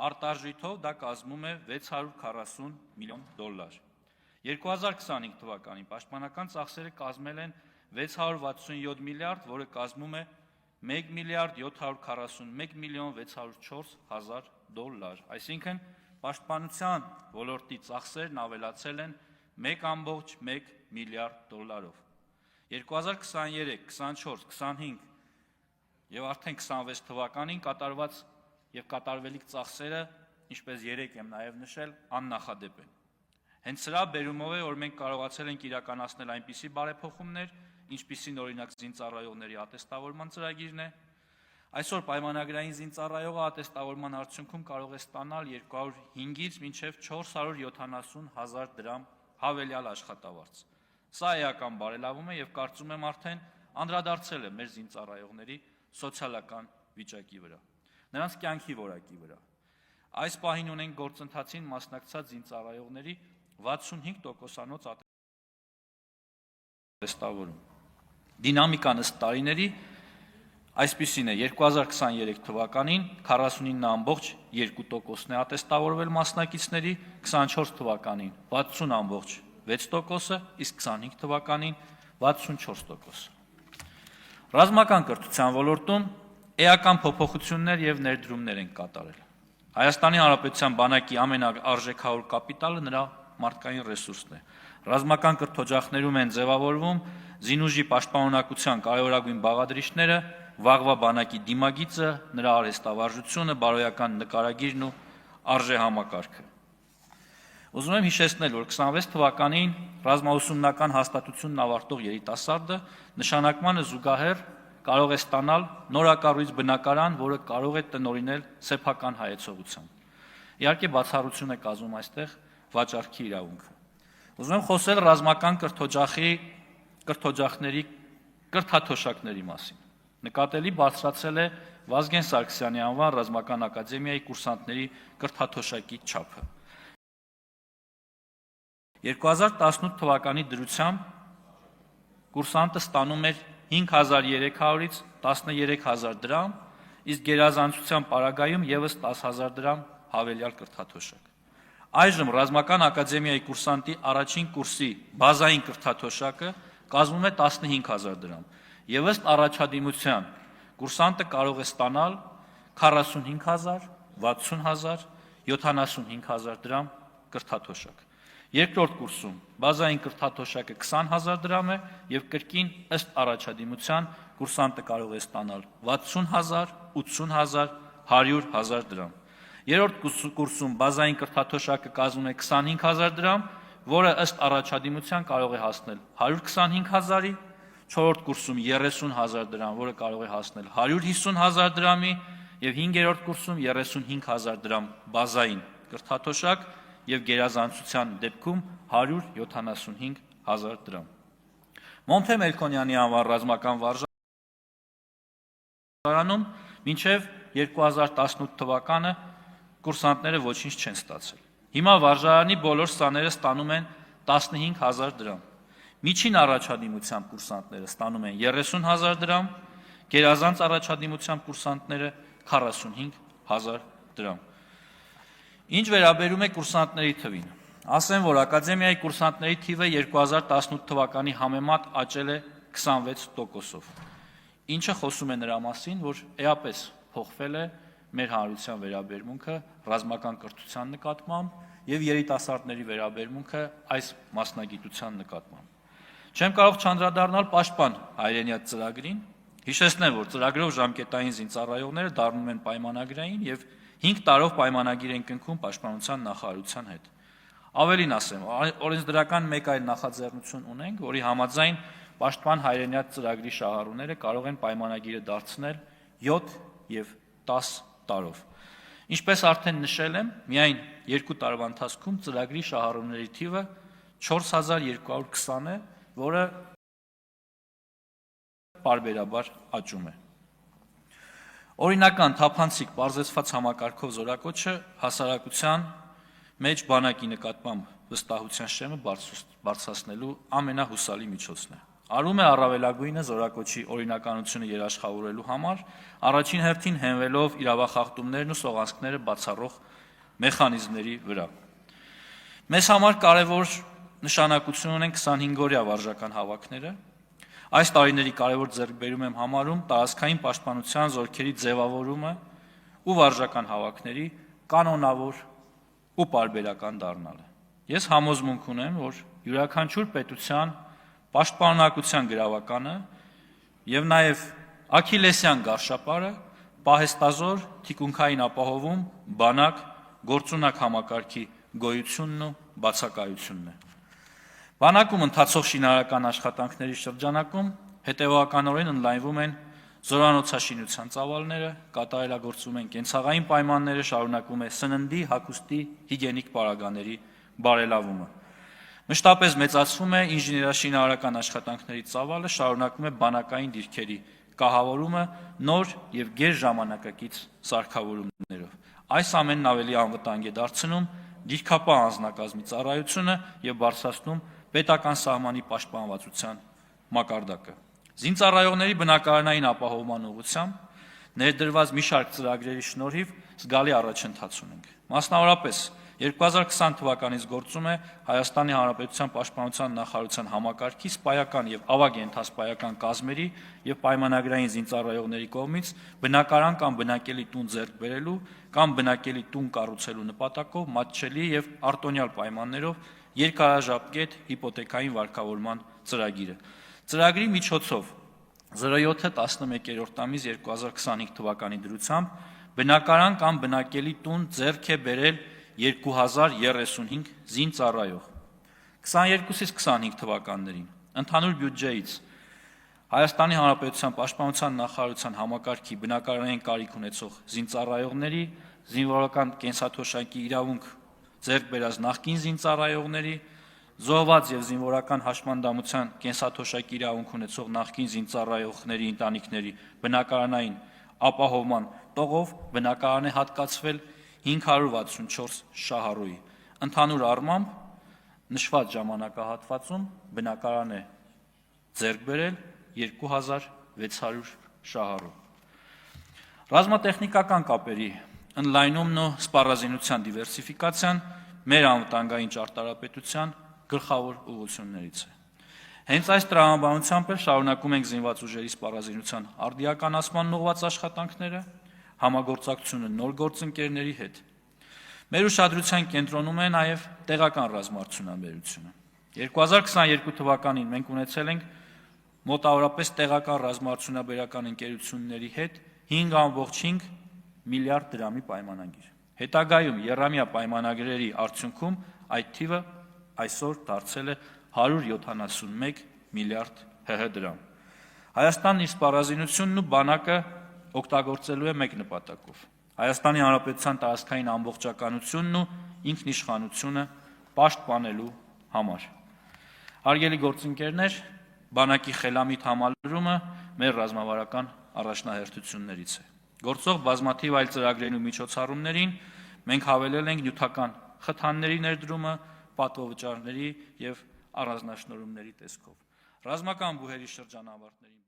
արտարժույթով դա կազմում է $640 միլիոն։ 2025 թվականին պաշտպանական ծախսերը կազմել են 667 միլիարդ, որը կազմում է $1,741,604,000, այսինքն պաշտպանության ոլորտի ծախսերն ավելացել են $1,1 միլիարդ։ 2023, 24, 25 եւ արդեն 26 թվականին կատարված եւ կատարվելիք ծախսերը, ինչպես երեք եմ նաեւ նշել, աննախադեպ են։ Հենց սրա բերումով է, որ մենք կարողացել ենք իրականացնել այնպիսի բարեփոխումներ, ինչպիսին օրինակ զինծառայողների ատեստավորման ծրագիրն է։ Այսօր պայմանագրային զինծառայողը ատեստավորման արդյունքում կարող է ստանալ 205-ից մինչև 470 հազար դրամ հավելյալ աշխատավարձ։ Սա էական բարելավում է եւ կարծում եմ արդեն անդրադարձել է մեր զինծառայողների սոցիալական վիճակի վրա, նրանց կյանքի որակի վրա։ Այս պահին ունենք գործընթացին մասնակցած զինծառայողների 65%-անոց ատեստավորում։ Դինամիկան ըստ տարիների այսպիսին է. 2023 թվականին 49.2%-ն է ատեստավորվել մասնակիցների, 24 թվականին 60.6%-ը, իսկ 25 թվականին 64%-ը։ Ռազմական կրթության ոլորտում էական փոփոխություններ եւ ներդրումներ են կատարել։ Հայաստանի Հանրապետության բանակի ամենաարժեքավոր կապիտալը նրա մարդկային ռեսուրսն է։ Ռազմական կրթօջախներում են ձևավորվում զինուժի պաշտպանունակության կարևորագույն բաղադրիչները, վաղվա բանակի դիմագիծը, նրա արհեստավարժությունը, բարոյական նկարագիրն ու արժեհամակարգը։ Ուզում եմ հիշեցնել, որ 26 թվականին ռազմաուսումնական հաստատությունն ավարտող երիտասարդը նշանակմանը զուգահեռ կարող է ստանալ նորակառույց բնակարան, որը կարող է տնօրինել սեփական հայեցողությամբ։ Իհարկե բացառություն է կազմում այստեղ վաճառքի իրավունքը։ Ուզում եմ խոսել ռազմական կրթօջախների կրթաթոշակների մասին։ Նկատելի բարձրացել է Վազգեն Սարգսյանի անվան ռազմական ակադեմիայի կուրսանտների կրթաթոշակի չափը։ 2018 թվականի դրությամբ կուրսանտը ստանում էր 5300-ից 13000 դրամ, իսկ գերազանցության պարագայում եւս 10000 դրամ հավելյալ կրթաթոշակ։ Այժմ ռազմական ակադեմիայի կուրսանտի առաջին կուրսի բազային կրթաթոշակը կազմում է 15000 դրամ, եւ ըստ առաջադիմության կուրսանտը կարող է ստանալ 45000, 60000, 75000 դրամ կրթաթոշակ։ Երկրորդ կուրսում բազային կրթաթոշակը 20000 դրամ է եւ կրկին ըստ առաջադիմության կուրսանտը կարող է ստանալ 60000, 80000, 100000 դրամ։ Երրորդ կուրսում բազային կրթաթոշակը կազմում է 25000 դրամ, որը ըստ առաջադիմության կարող է հասնել 125000-ի, չորրորդ կուրսում 30000 դրամ, որը կարող է հասնել 150000 դրամի եւ հինգերորդ կուրսում 35000 դրամ բազային կրթաթոշակ եւ գերազանցության դեպքում 175000 դրամ։ Մոնթե Մելքոնյանի անվան ռազմական վարժարանում մինչև 2018 թվականը կուրսանտները ոչինչ չեն ստացել։ Հիմա վարժարանի բոլոր սաները ստանում են 15000 դրամ։ Միջին առաջադիմությամբ կուրսանտները ստանում են 30000 դրամ, գերազանց առաջադիմությամբ կուրսանտները 45000 դրամ։ Ինչ վերաբերում է կուրսանտների թվին, ասեմ, որ ակադեմիայի կուրսանտների թիվը 2018 թվականի համեմատ աճել է 26%-ով, ինչը խոսում է նրա մասին, որ էապես փոխվել է մեր հանրության վերաբերմունքը ռազմական կրթության նկատմամբ եւ երիտասարդների վերաբերմունքը այս մասնագիտության նկատմամբ։ Չեմ կարող չանդրադառնալ պաշտպան հայրենիաց ծրագրին, հիշեցնեմ, որ ծրագրով ժամկետային զինծառայողները դառնում են պայմանագրային եւ 5 տարով պայմանագիր են կնքում պաշտպանության նախարարության հետ։ Ավելին ասեմ, օրենսդրական մեկ այլ նախաձեռնություն ունենք, որի համաձայն պաշտպան հայրենիաց ծրագրի շահառուները կարող են պայմանագիրը դարձնել 7 եւ 10 տարով։ Ինչպես արդեն նշել եմ, միայն 2 տարվա ընթացքում ծրագրի շահառուների թիվը 4220 է, որը պարբերաբար աճում է։ Օրինական թափանցիկ պարզեցված համակարգով զորակոչը հասարակության մեջ բանակի նկատմամբ վստահության շեմը բարձրացնելու ամենահուսալի միջոցն է։ Արում է առավելագույնը զորակոչի օրինականությունը երաշխավորելու համար, առաջին հերթին հենվելով իրավախախտումներն ու սողանցքները բացառող մեխանիզմների վրա։ Մեզ համար կարևոր նշանակություն ունեն 25-օրյա վարժական հավաքները։ Այս տարիների կարևոր ձեռքբերում եմ համարում տարածքային պաշտպանության զորքերի ձևավորումը ու վարժական հավաքների կանոնավոր ու պարբերական դառնալը։ Ես համոզմունք ունեմ, որ յուրաքանչյուր պետության պաշտպանունակության գրավականը եւ նաեւ աքիլեսյան գարշապարը պահեստազոր թիկունքային ապահովում բանակ գործունակ համակարգի գոյությունն ու բացակայությունն է։ Բանակում ընթացող շինարարական աշխատանքների շրջանակում հետևականորեն ընդլայնվում են զորանոցաշինության ծավալները, կատարելագործվում են կենցաղային պայմանները, շարունակվում է սննդի, հագուստի, հիգիենիկ պարագաների բարելավումը։ Մշտապես մեծացվում է ինժեներաշինարարական աշխատանքների ծավալը, շարունակվում է բանակային դիրքերի կահավորումը նոր եւ գերժամանակակից սարքավորումներով։ Այս ամենն ավելի անվտանգ է դարձնում դիրքապահ անձնակազմի ծառայությունը եւ բարձրացնում պետական սահմանի պաշտպանվածության մակարդակը։ Զինծառայողների բնակարանային ապահովման ուղղությամբ ներդրված մի շարք ծրագրերի շնորհիվ զգալի առաջընթաց ունենք։ Մասնավորապես 2020 թվականից գործում է Հայաստանի Հանրապետության Պաշտպանության նախարարության համակարգի սպայական եւ ավագ ենթասպայական կազմերի եւ պայմանագրային զինծառայողների կողմից բնակարան կամ բնակելի տուն ձեռք բերելու կամ բնակելի տուն կառուցելու նպատակով մատչելի եւ արտոնյալ պայմաններով երկարաժապկետ հիպոթեքային վարկավորման ծրագիրը։ Ծրագրի միջոցով 07-11-րդ ամիս 2025 թվականի դրությամբ բնակարան կամ բնակելի տուն ձեռք է բերել 2035 զինծառայող։ 22-ից 25 թվականներին ընդհանուր բյուջեից Հայաստանի Հանրապետության Պաշտպանության նախարարության համակարգի բնակարանային կարիք ունեցող զինծառայողների, զինվորական կենսաթոշակի իրավունք ձեռք բերած նախկին զինծառայողների, զոհված եւ զինվորական հաշմանդամության կենսաթոշակի իրավունք ունեցող նախկին զինծառայողների ընտանիքների բնակարանային ապահովման տողով բնակարան է հատկացվել 564 շահառուի։ Ընդհանուր առմամբ նշված ժամանակահատվածում բնակարան է ձեռք բերել 2600 շահառու։ Ռազմատեխնիկական կապերի ընդլայնումն ու սպառազինության դիվերսիֆիկացիան մեր անվտանգային ճարտարապետության գլխավոր ուղղություններից է։ Հենց այս տրամաբանությամբ էլ շարունակում ենք զինված ուժերի սպառազինության արդիականացման ուղղված աշխատանքները, համագործակցությունը նոր գործընկերների հետ։ Մեր ուշադրության կենտրոնում է նաև տեղական ռազմաարդյունաբերությունը։ 2022 թվականին մենք ունեցել ենք մոտավորապես տեղական ռազմաարդյունաբերական ընկերությունների հետ 5.5 միլիարդ դրամի պայմանագիր։ Հետագայում եռամյա պայմանագրերի արդյունքում այդ թիվը այսօր դարձել է 171 միլիարդ ՀՀ դրամ։ Հայաստանն իր սպառազինությունն ու բանակը օգտագործելու է մեկ նպատակով՝ Հայաստանի Հանրապետության տարածքային ամբողջականությունն ու ինքնիշխանությունը պաշտպանելու համար։ Հարգելի գործընկերներ, բանակի խելամիտ համալրումը մեր ռազմավարական առաջնահերթություններից է։ Գործող բազմաթիվ այլ ծրագրերին ու միջոցառումներին մենք հավելել ենք նյութական խթանների ներդրումը, պատվովճարների եւ առանձնաշնորհումների տեսքով։ Ռազմական բուհերի շրջանավարտներին